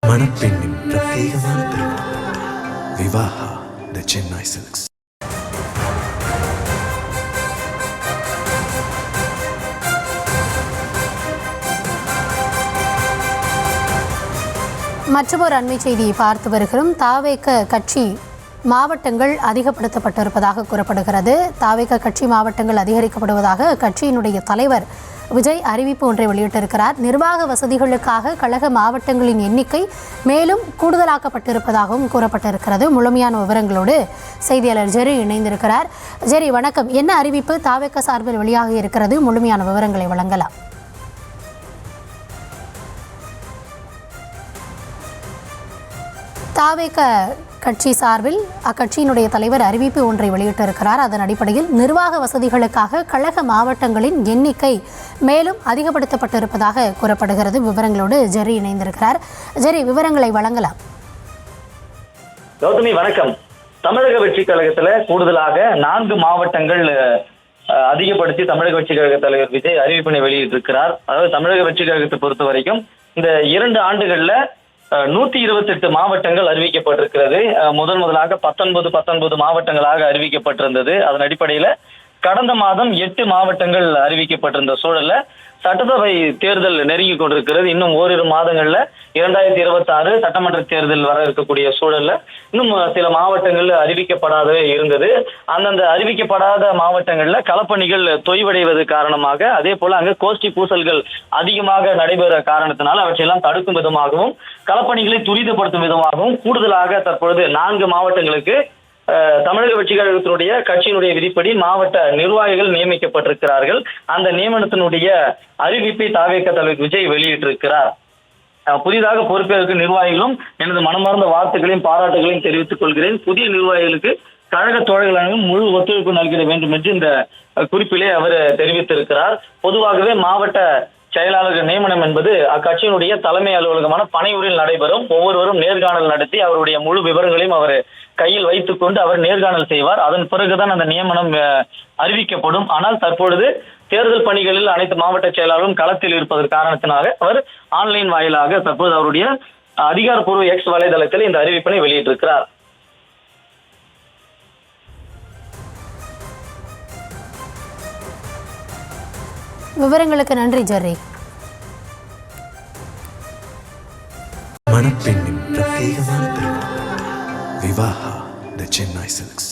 மணப்பெண்ணின் பிரத்யேகமான திருமணம் விவாஹா தி சென்னை சில்க்ஸ். மற்றொரு அண்மை செய்தியை பார்த்து வருகிறோம். தாவேக கட்சி மாவட்டங்கள் அதிகப்படுத்தப்பட்டிருப்பதாக கூறப்படுகிறது. தாவேக கட்சி மாவட்டங்கள் அதிகரிக்கப்படுவதாக கட்சியினுடைய தலைவர் விஜய் அறிவிப்பு ஒன்றை வெளியிட்டிருக்கிறார். நிர்வாக வசதிகளுக்காக கழக மாவட்டங்களின் எண்ணிக்கை மேலும் கூடுதலாக்கப்பட்டிருப்பதாகவும் கூறப்பட்டிருக்கிறது. முழுமையான விவரங்களோடு செய்தியாளர் ஜெரி இணைந்திருக்கிறார். ஜெரி வணக்கம். என்ன அறிவிப்பு தாவேக சார்பில் வெளியாக இருக்கிறது? முழுமையான விவரங்களை வழங்கலாம். தாவேக கட்சி சார்பில் அக்கட்சியினுடைய தலைவர் அறிவிப்பு ஒன்றை வெளியிட்டிருக்கிறார். அதன் அடிப்படையில் நிர்வாக வசதிகளுக்காக கழக மாவட்டங்களின் எண்ணிக்கை மேலும் அதிகப்படுத்தப்பட்டிருப்பதாக கூறப்படுகிறது. விவரங்களோடு ஜெரி இணைந்திருக்கிறார். ஜெரி, விவரங்களை வழங்கலாம். கௌதமி வணக்கம். தமிழக வெற்றி கழகத்துல கூடுதலாக 4 மாவட்டங்கள் அதிகப்படுத்தி தமிழக வெற்றி கழக தலைவர் விஜய் அறிவிப்பினை வெளியிட்டிருக்கிறார். அதாவது தமிழக வெற்றி கழகத்தை பொறுத்த வரைக்கும் இந்த 2 ஆண்டுகள்ல 128 மாவட்டங்கள் அறிவிக்கப்பட்டிருக்கிறது. முதலாக 19 மாவட்டங்களாக அறிவிக்கப்பட்டிருந்தது. அதன் அடிப்படையில கடந்த மாதம் 8 மாவட்டங்கள் அறிவிக்கப்பட்டிருந்த சூழல்ல சட்டசபை தேர்தல் நெருங்கி கொண்டிருக்கிறது. இன்னும் ஓரிரு மாதங்கள்ல 2026 சட்டமன்ற தேர்தல் வர இருக்கக்கூடிய சூழல்ல இன்னும் சில மாவட்டங்கள் அறிவிக்கப்படாதவே இருந்தது. அந்தந்த அறிவிக்கப்படாத மாவட்டங்கள்ல களப்பணிகள் தொய்வடைவது காரணமாக, அதே போல அங்க கோஷ்டி பூசல்கள் அதிகமாக நடைபெற காரணத்தினால் அவற்றையெல்லாம் தடுக்கும் விதமாகவும் களப்பணிகளை துரிதப்படுத்தும் விதமாகவும் கூடுதலாக தற்பொழுது 4 மாவட்டங்களுக்கு தமிழக வெற்றி கழகத்தினுடைய கட்சியினுடைய விதிப்படி மாவட்ட நிர்வாகிகள் நியமிக்கப்பட்டிருக்கிறார்கள். அந்த நியமனத்தினுடைய அறிவிப்பை தாவேக தலைவர் விஜய் வெளியிட்டிருக்கிறார். புதிதாக பொறுப்பேற்கும் நிர்வாகிகளும் எனது மனமார்ந்த வாழ்த்துக்களையும் பாராட்டுகளையும் தெரிவித்துக் கொள்கிறேன். புதிய நிர்வாகிகளுக்கு கழக தோழர்கள் முழு ஒத்துழைப்பு நல்கிட வேண்டும் என்று இந்த குறிப்பிலே அவர் தெரிவித்திருக்கிறார். பொதுவாகவே மாவட்ட செயலாளர்கள் நியமனம் என்பது அக்கட்சியினுடைய தலைமை அலுவலகமான பனையூரில் நடைபெறும். ஒவ்வொருவரும் நேர்காணல் நடத்தி அவருடைய முழு விவரங்களையும் அவர் கையில் வைத்துக் கொண்டு அவர் நேர்காணல் செய்வார். அதன் பிறகுதான் அந்த நியமனம் அறிவிக்கப்படும். ஆனால் தற்பொழுது தேர்தல் பணிகளில் அனைத்து மாவட்ட செயலாளரும் களத்தில் இருப்பதற்கு காரணத்தினாக அவர் ஆன்லைன் வாயிலாக தற்போது அவருடைய அதிகாரப்பூர்வ எக்ஸ் வலைதளத்தில் இந்த அறிவிப்பினை வெளியிட்டிருக்கிறார். விவரங்களுக்கு நன்றி ஜெரி. மணப்பெண்ணின் பிரத்யேகமான திருமணம் விவாஹா தி சென்னை சில்க்ஸ்.